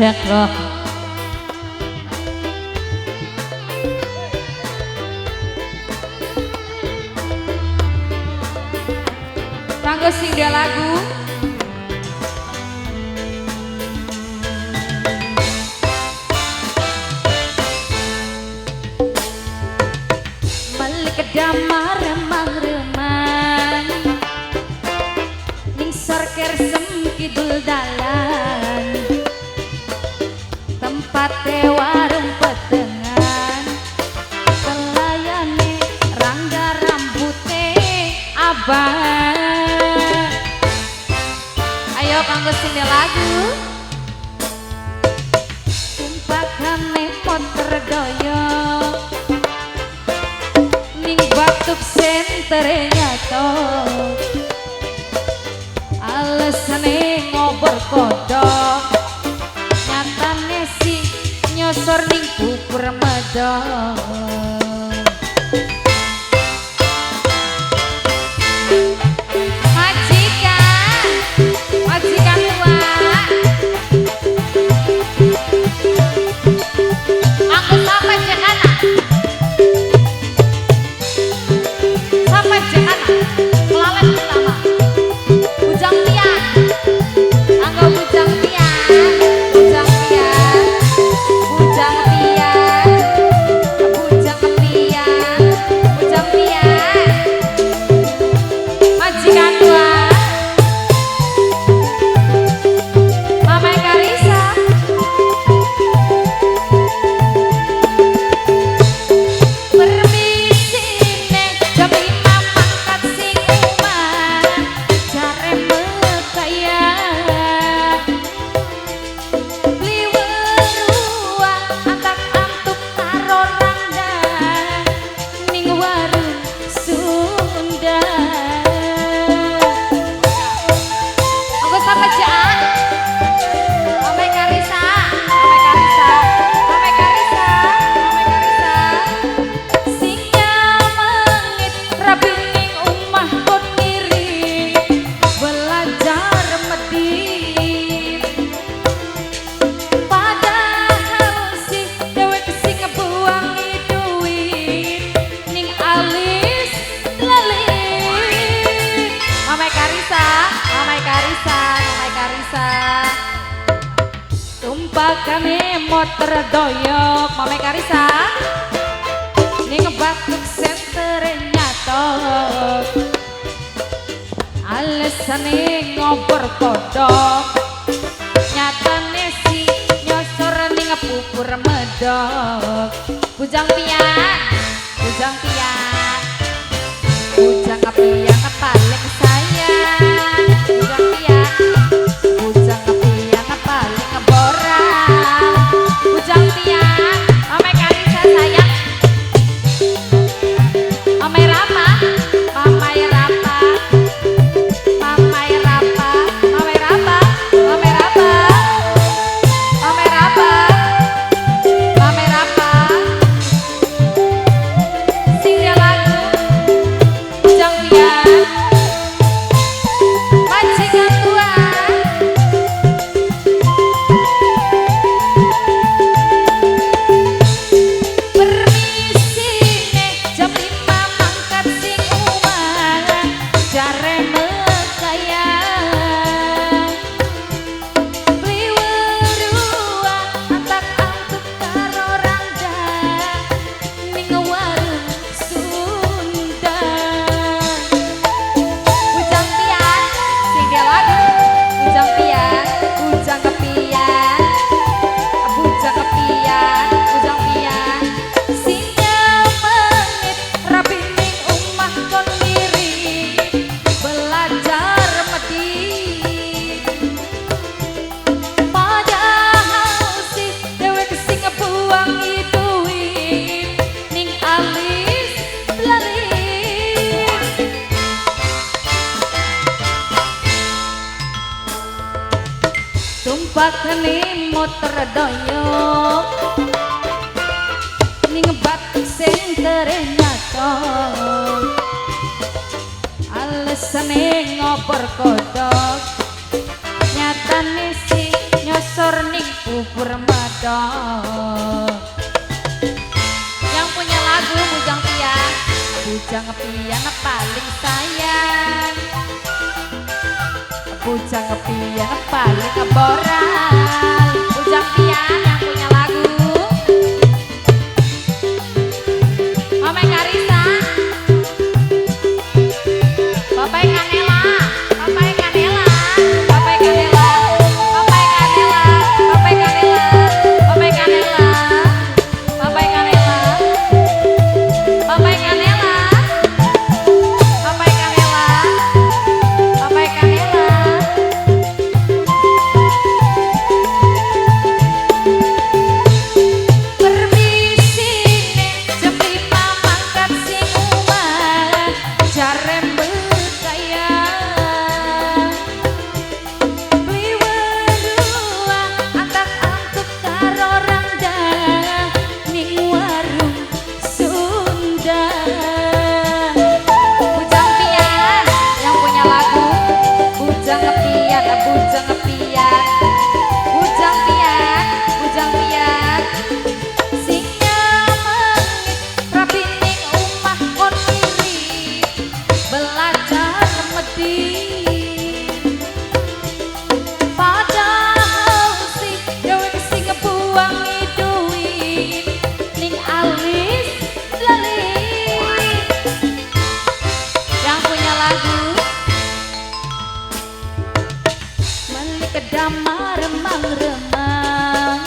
Cek roh. Kanggo sing dia lagu. Balik ke damar remang-remang ning sorker kidul dalan tempat warung petengan pelayane rangga rambute abang. Ayo kanggo sing lagu. Tumpakane motor doyo ning batuk sentere nyato alesane ngober kodok nyatane si nyosor ning bubur medok. Tumpakane motor doyok Mame Karissa ning batuk sentere nyatok alesane ngober kodok nyatane si nyosor ning bubur medok. Bujang pian bujang pian bujang pian paling sayang bujang pian bujang pian paling borang bujang pian Mame Karissa sayang Mame Rapa Mame Rapa Mame Rapa Mame Rapa Mame Rapa Mame Rapa Mame Rapa sing dia lagu bujang pian majikan tua. Tumpakane motor doyok ning batuk sentere nyatok alesane ngoper kodok nyatane si nyosor nyosor ning bubur medok. Yang punya lagu Bujang Pian, Bujang Pian paling sayang, Bujang Pian paling keboran. Bujang Pian yang punya lagu. Mama Karisa, Bapak Kanela, Bapak Kanela, Bapak Kanela, Bapak Kanela, Bapak Kanela, Bapak Kanela, Bapak Kanela, Bapak Kanela, Bapak Kanela, Bapak Kanela. Permisi nek jam 5 mangkat sing omah jarem bekaya. Beli wedua antak-antuk karo rangda ning warung Sunda. Bujang Pian yang punya lagu. Bujang Pian, Bujang Pian, Bujang Pian, Bujang Pian. Sing nyamengit rapi ning omah kon iri belajar medit. Padahal si dewek sing ngebuangi duit ning alis lelit. Yang punya lagu Malik kedama remang-remang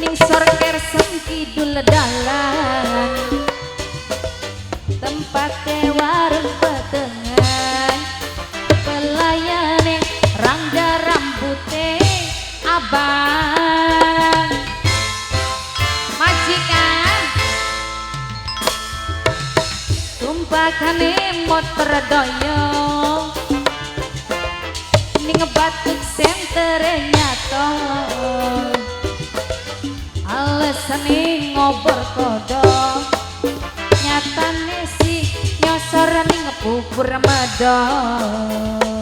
ning sor kersen kidul dalan, tempate warung petengan, pelayane rangga rambute abang. Majikan tumpakane motor doyong ning batuk sentere nyato, alesane ngobor kodok, nyatane si nyosor ning bubur medok.